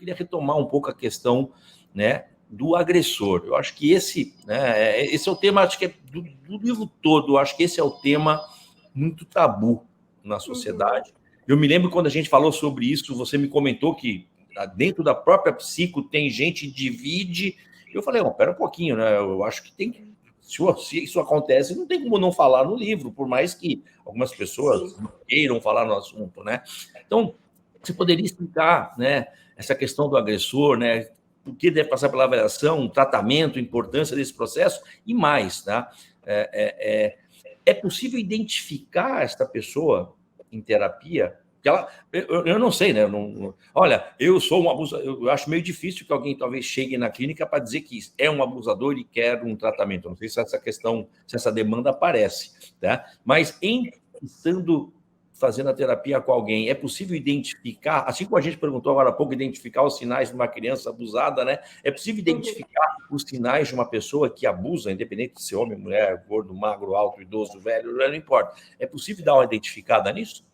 queria retomar um pouco a questão, né, do agressor. Eu acho que esse é o tema, acho que é do livro todo, eu acho que esse é o tema muito tabu na sociedade. Eu me lembro quando a gente falou sobre isso, você me comentou que dentro da própria psico tem gente que divide. Eu falei, pera um pouquinho, né? Eu acho que tem que. Se isso acontece, não tem como não falar no livro, por mais que algumas pessoas não queiram falar no assunto, né? Então, você poderia explicar, né, essa questão do agressor, né? O que deve passar pela avaliação, o tratamento, a importância desse processo e mais, tá? É possível identificar esta pessoa em terapia? Eu não sei, né? Olha, eu sou um abusador. Eu acho meio difícil que alguém talvez chegue na clínica para dizer que é um abusador e quer um tratamento. Eu não sei se essa questão, se essa demanda aparece, tá? Mas fazendo a terapia com alguém, é possível identificar, assim como a gente perguntou agora há pouco, identificar os sinais de uma criança abusada, né? É possível identificar os sinais de uma pessoa que abusa, independente de ser homem, mulher, gordo, magro, alto, idoso, velho, não importa. É possível dar uma identificada nisso?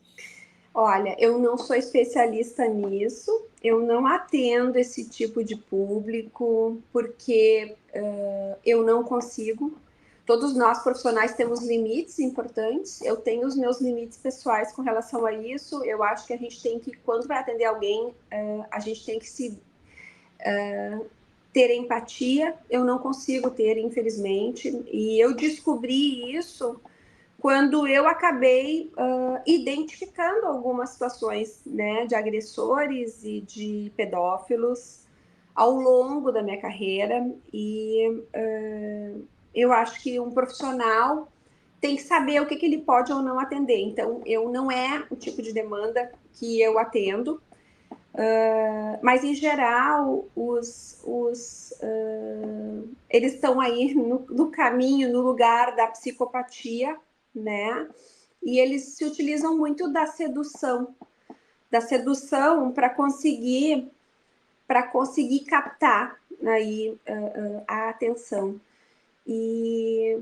Olha, eu não sou especialista nisso, eu não atendo esse tipo de público, porque eu não consigo. Todos nós profissionais temos limites importantes, eu tenho os meus limites pessoais com relação a isso. Eu acho que a gente tem que, quando vai atender alguém, a gente tem que ter empatia. Eu não consigo ter, infelizmente, e eu descobri isso quando eu acabei identificando algumas situações, né, de agressores e de pedófilos ao longo da minha carreira. E eu acho que um profissional tem que saber o que ele pode ou não atender. Então, eu não é o tipo de demanda que eu atendo, mas, em geral, eles estão aí no caminho, no lugar da psicopatia, né? E eles se utilizam muito da sedução para conseguir captar aí a atenção. E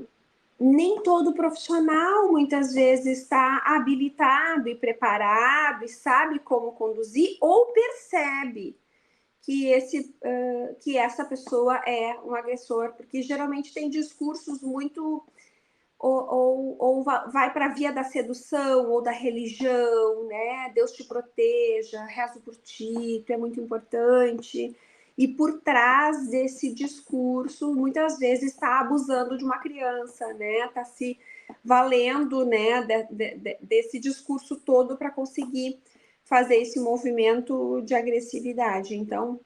nem todo profissional muitas vezes está habilitado e preparado e sabe como conduzir, ou percebe que essa pessoa é um agressor, porque geralmente tem discursos muito ou vai para a via da sedução ou da religião, né? Deus te proteja, rezo por ti, tu é muito importante. E por trás desse discurso, muitas vezes está abusando de uma criança, né? Está se valendo, né, desse discurso todo para conseguir fazer esse movimento de agressividade. Então,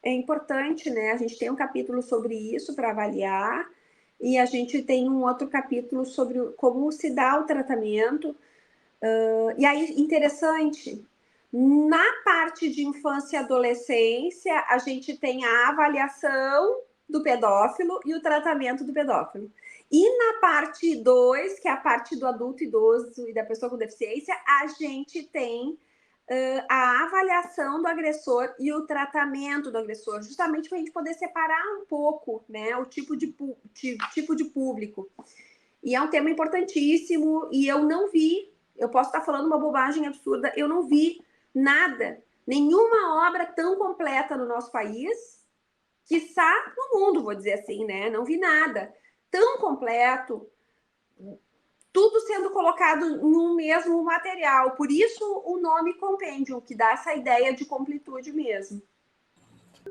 é importante, né? A gente tem um capítulo sobre isso para avaliar, e a gente tem um outro capítulo sobre como se dá o tratamento. E aí, interessante, na parte de infância e adolescência, a gente tem a avaliação do pedófilo e o tratamento do pedófilo. E na parte 2, que é a parte do adulto idoso e da pessoa com deficiência, a gente tem a avaliação do agressor e o tratamento do agressor, justamente para a gente poder separar um pouco, né, o tipo de público. E é um tema importantíssimo, e eu não vi, eu posso estar falando uma bobagem absurda, eu não vi nada, nenhuma obra tão completa no nosso país, quiçá no mundo, vou dizer assim, né? Não vi nada tão completo, tudo sendo colocado no mesmo material. Por isso o nome compêndio, que dá essa ideia de completude mesmo.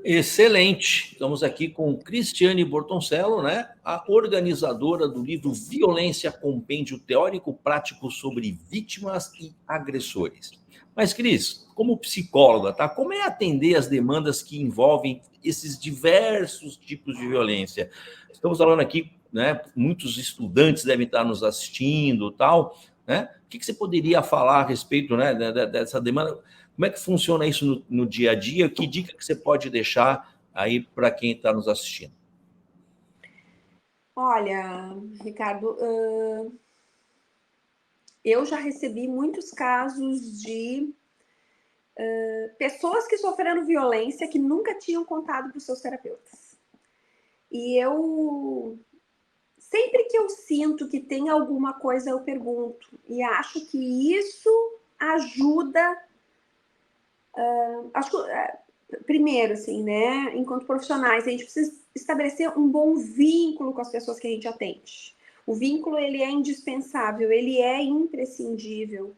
Excelente. Estamos aqui com Cristiane Bortoncello, né? A organizadora do livro Violência, Compêndio Teórico Prático sobre Vítimas e Agressores. Mas, Cris, como psicóloga, tá? Como é atender as demandas que envolvem esses diversos tipos de violência? Estamos falando aqui, né? Muitos estudantes devem estar nos assistindo, tal, né? O que você poderia falar a respeito, né, dessa demanda? Como é que funciona isso no dia a dia? Que dica que você pode deixar aí para quem está nos assistindo? Olha, Ricardo, eu já recebi muitos casos de pessoas que sofreram violência que nunca tinham contado para os seus terapeutas. E eu, sempre que eu sinto que tem alguma coisa, eu pergunto. E acho que isso ajuda. primeiro, assim, né, enquanto profissionais, a gente precisa estabelecer um bom vínculo com as pessoas que a gente atende. O vínculo, ele é indispensável, ele é imprescindível.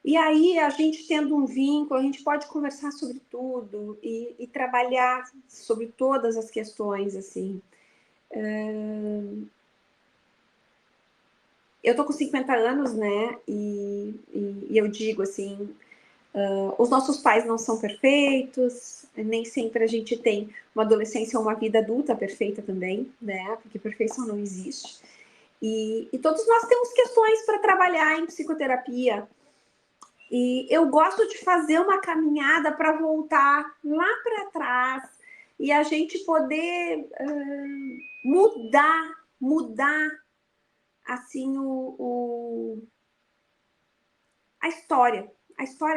E aí, a gente tendo um vínculo, a gente pode conversar sobre tudo e trabalhar sobre todas as questões, assim. Eu tô com 50 anos, né, e eu digo, assim, os nossos pais não são perfeitos, nem sempre a gente tem uma adolescência ou uma vida adulta perfeita também, né, porque perfeição não existe. E todos nós temos questões para trabalhar em psicoterapia. E eu gosto de fazer uma caminhada para voltar lá para trás e a gente poder mudar assim a história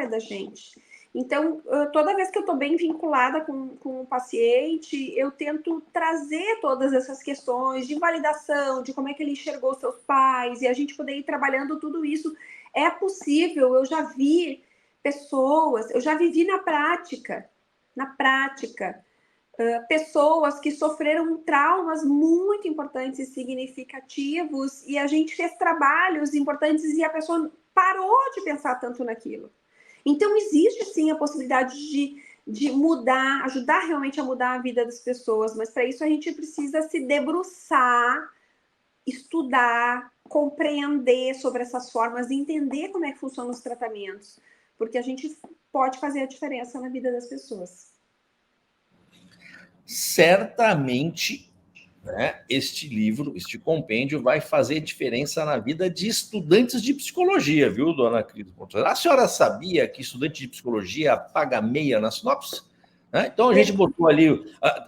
da gente. Então, toda vez que eu estou bem vinculada com o paciente, eu tento trazer todas essas questões de validação, de como é que ele enxergou seus pais, e a gente poder ir trabalhando tudo isso. É possível, eu já vi pessoas, eu já vivi na prática, pessoas que sofreram traumas muito importantes e significativos, e a gente fez trabalhos importantes e a pessoa parou de pensar tanto naquilo. Então, existe sim a possibilidade de mudar, ajudar realmente a mudar a vida das pessoas, mas para isso a gente precisa se debruçar, estudar, compreender sobre essas formas, entender como é que funcionam os tratamentos, porque a gente pode fazer a diferença na vida das pessoas. Certamente, né, este livro, este compêndio, vai fazer diferença na vida de estudantes de psicologia, viu, dona Cris? A senhora sabia que estudante de psicologia paga meia na sinopse? Né? Então, a gente botou ali...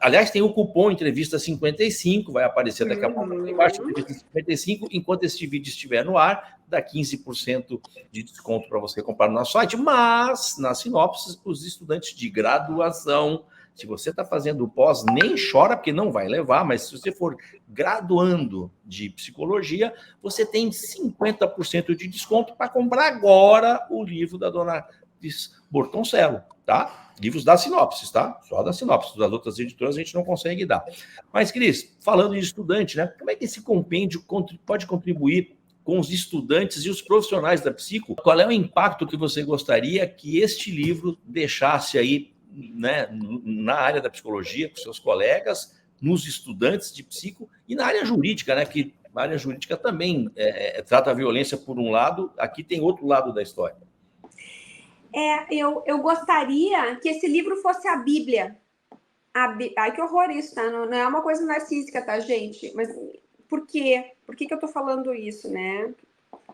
Aliás, tem o cupom Entrevista 55, vai aparecer daqui a pouco aqui embaixo, Entrevista 55, enquanto este vídeo estiver no ar, dá 15% de desconto para você comprar no nosso site, mas, na sinopse, os estudantes de graduação... Se você está fazendo o pós, nem chora, porque não vai levar, mas se você for graduando de psicologia, você tem 50% de desconto para comprar agora o livro da dona Cris Bortoncello, tá? Livros da sinopse, tá? Só da sinopse. Das outras editoras a gente não consegue dar. Mas, Cris, falando de estudante, né? Como é que esse compêndio pode contribuir com os estudantes e os profissionais da psico? Qual é o impacto que você gostaria que este livro deixasse aí, né, na área da psicologia, com seus colegas, nos estudantes de psico e na área jurídica, né, que a área jurídica também trata a violência por um lado, aqui tem outro lado da história. Eu gostaria que esse livro fosse a Bíblia. Ai, que horror isso, tá? Não é uma coisa narcísica, tá, gente? Mas por quê? Por que eu tô falando isso, né?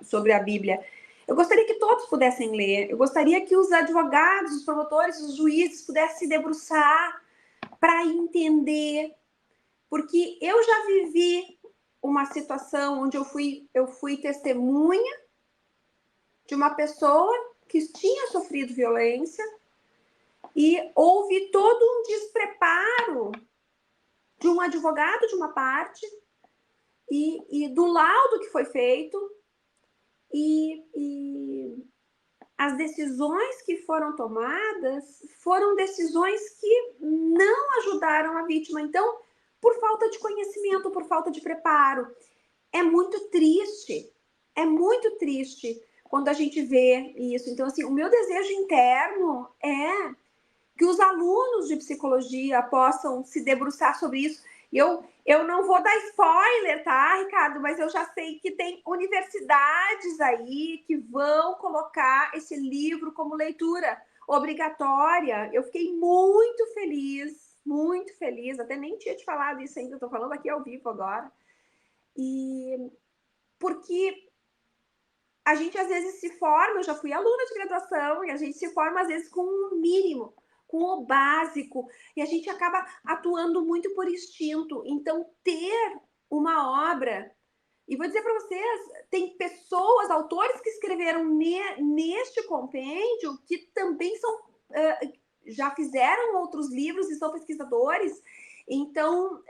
Sobre a Bíblia. Eu gostaria que todos pudessem ler. Eu gostaria que os advogados, os promotores, os juízes pudessem se debruçar para entender. Porque eu já vivi uma situação onde eu fui testemunha de uma pessoa que tinha sofrido violência e houve todo um despreparo de um advogado de uma parte e do laudo que foi feito e as decisões que foram tomadas foram decisões que não ajudaram a vítima. Então, por falta de conhecimento, por falta de preparo. É muito triste quando a gente vê isso. Então, assim, o meu desejo interno é que os alunos de psicologia possam se debruçar sobre isso. E eu não vou dar spoiler, tá, Ricardo? Mas eu já sei que tem universidades aí que vão colocar esse livro como leitura obrigatória. Eu fiquei muito feliz. Até nem tinha te falado isso ainda, estou falando aqui ao vivo agora. E porque a gente às vezes se forma, eu já fui aluna de graduação, e a gente se forma às vezes com o mínimo, com o básico, e a gente acaba atuando muito por instinto. Então, ter uma obra, e vou dizer para vocês, tem pessoas, autores que escreveram neste compêndio, que também são, já fizeram outros livros e são pesquisadores. Então,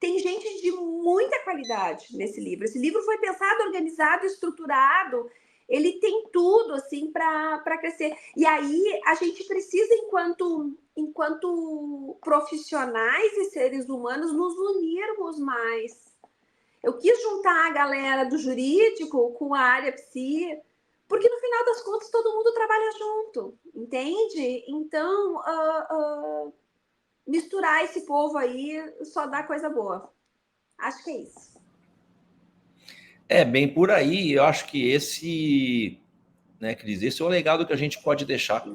tem gente de muita qualidade nesse livro. Esse livro foi pensado, organizado, estruturado. Ele tem tudo. tudo, assim, para crescer. E aí a gente precisa, enquanto profissionais e seres humanos, nos unirmos mais. Eu quis juntar a galera do jurídico com a área psi, porque no final das contas todo mundo trabalha junto, entende? Então, misturar esse povo aí só dá coisa boa. Acho que é isso. É bem por aí. Eu acho que esse, né, Cris, esse é o legado que a gente pode deixar,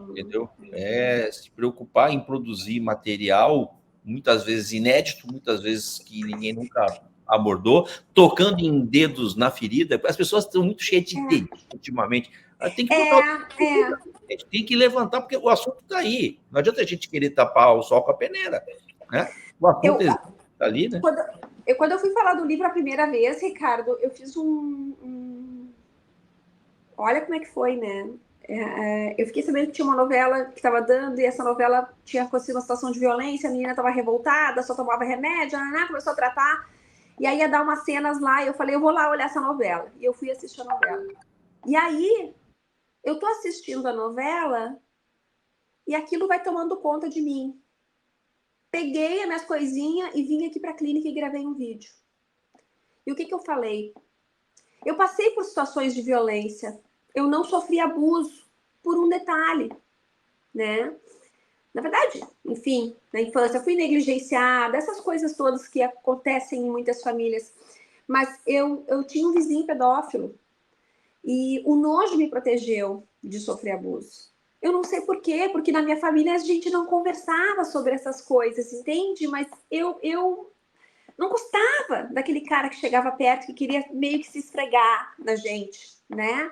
entendeu? É se preocupar em produzir material, muitas vezes inédito, muitas vezes que ninguém nunca abordou, tocando em dedos na ferida. As pessoas estão muito cheias de dedo ultimamente. Tem que botar a gente tem que levantar, porque o assunto está aí. Não adianta a gente querer tapar o sol com a peneira, né? O assunto está ali, né? Quando eu fui falar do livro a primeira vez, Ricardo, eu fiz Olha como é que foi, né? Eu fiquei sabendo que tinha uma novela que estava dando, e essa novela tinha acontecido uma situação de violência, a menina estava revoltada, só tomava remédio, começou a tratar, e aí ia dar umas cenas lá, e eu falei, eu vou lá olhar essa novela. E eu fui assistir a novela. E aí, eu tô assistindo a novela, e aquilo vai tomando conta de mim. Peguei as minhas coisinhas e vim aqui para a clínica e gravei um vídeo. E o que eu falei? Eu passei por situações de violência. Eu não sofri abuso por um detalhe, né? Na verdade, enfim, na infância eu fui negligenciada, essas coisas todas que acontecem em muitas famílias. Mas eu tinha um vizinho pedófilo e o nojo me protegeu de sofrer abuso. Eu não sei por quê, porque na minha família a gente não conversava sobre essas coisas, entende? Mas eu não gostava daquele cara que chegava perto, que queria meio que se esfregar na gente, né?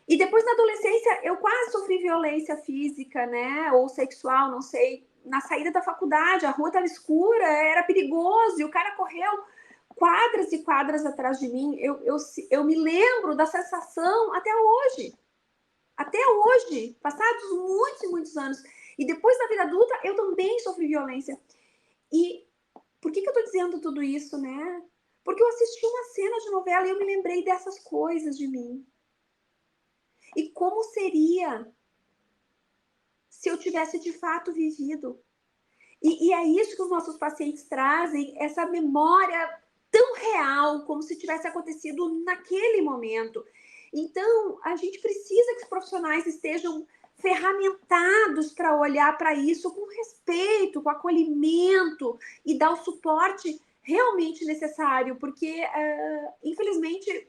E depois, na adolescência, eu quase sofri violência física, né? Ou sexual, não sei. Na saída da faculdade, a rua estava escura, era perigoso, e o cara correu quadras e quadras atrás de mim. Eu me lembro da sensação até hoje. Até hoje, passados muitos e muitos anos. E depois, na vida adulta, eu também sofri violência. E por que eu tô dizendo tudo isso, né? Porque eu assisti uma cena de novela e eu me lembrei dessas coisas de mim. E como seria se eu tivesse de fato vivido? E é isso que os nossos pacientes trazem, essa memória tão real, como se tivesse acontecido naquele momento. Então, a gente precisa que os profissionais estejam ferramentados para olhar para isso com respeito, com acolhimento e dar o suporte realmente necessário, porque, infelizmente,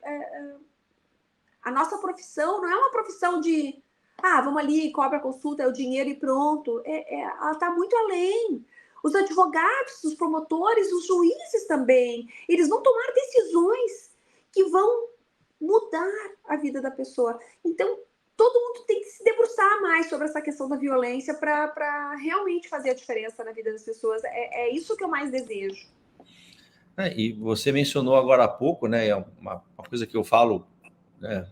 a nossa profissão não é uma profissão de vamos ali, cobra a consulta, é o dinheiro e pronto. Ela está muito além. Os advogados, os promotores, os juízes também, eles vão tomar decisões que vão mudar a vida da pessoa. Então, todo mundo tem que se debruçar mais sobre essa questão da violência para realmente fazer a diferença na vida das pessoas. É isso que eu mais desejo. E você mencionou agora há pouco, né? É uma coisa que eu falo, né?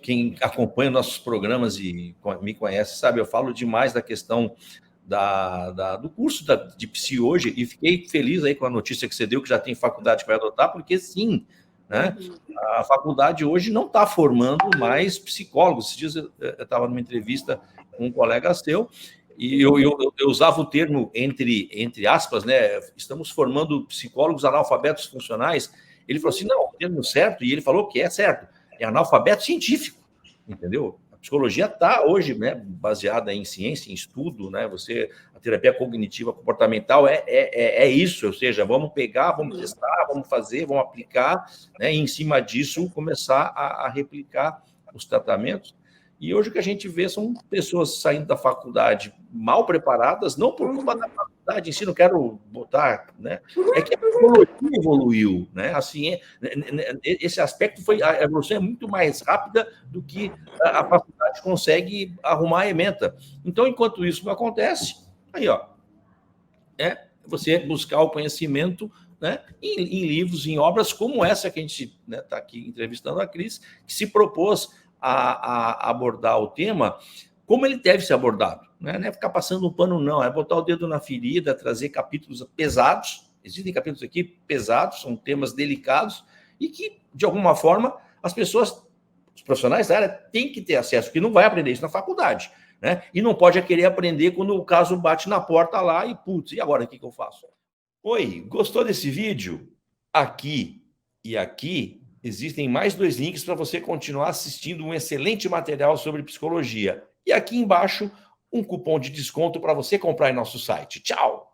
Quem acompanha nossos programas e me conhece sabe, eu falo demais da questão do curso de psi hoje, e fiquei feliz aí com a notícia que você deu, que já tem faculdade que vai adotar, porque sim, né? A faculdade hoje não está formando mais psicólogos. Esses dias eu estava numa entrevista com um colega seu, e eu usava o termo entre aspas, né? Estamos formando psicólogos analfabetos funcionais. Ele falou assim, não, o termo certo, e ele falou que é certo, é analfabeto científico, entendeu? A psicologia está hoje, né, baseada em ciência, em estudo, né? A terapia cognitiva comportamental é isso, ou seja, vamos pegar, vamos testar, vamos fazer, vamos aplicar, né? E em cima disso começar a replicar os tratamentos. E hoje o que a gente vê são pessoas saindo da faculdade mal preparadas, não por culpa da faculdade em si, não quero botar, né? É que a psicologia evoluiu, né? Assim, esse aspecto a evolução é muito mais rápida do que a faculdade consegue arrumar a ementa. Então, enquanto isso não acontece, aí, você buscar o conhecimento, né, em livros, em obras como essa que a gente está, né, aqui entrevistando a Cris, que se propôs a abordar o tema como ele deve ser abordado. Não é ficar passando um pano, não. É botar o dedo na ferida, trazer capítulos pesados. Existem capítulos aqui pesados, são temas delicados, e que, de alguma forma, as pessoas Os profissionais da área têm que ter acesso, porque não vai aprender isso na faculdade, né? E não pode querer aprender quando o caso bate na porta lá e, putz, e agora o que eu faço? Oi, gostou desse vídeo? Aqui e aqui existem mais 2 links para você continuar assistindo um excelente material sobre psicologia. E aqui embaixo, um cupom de desconto para você comprar em nosso site. Tchau!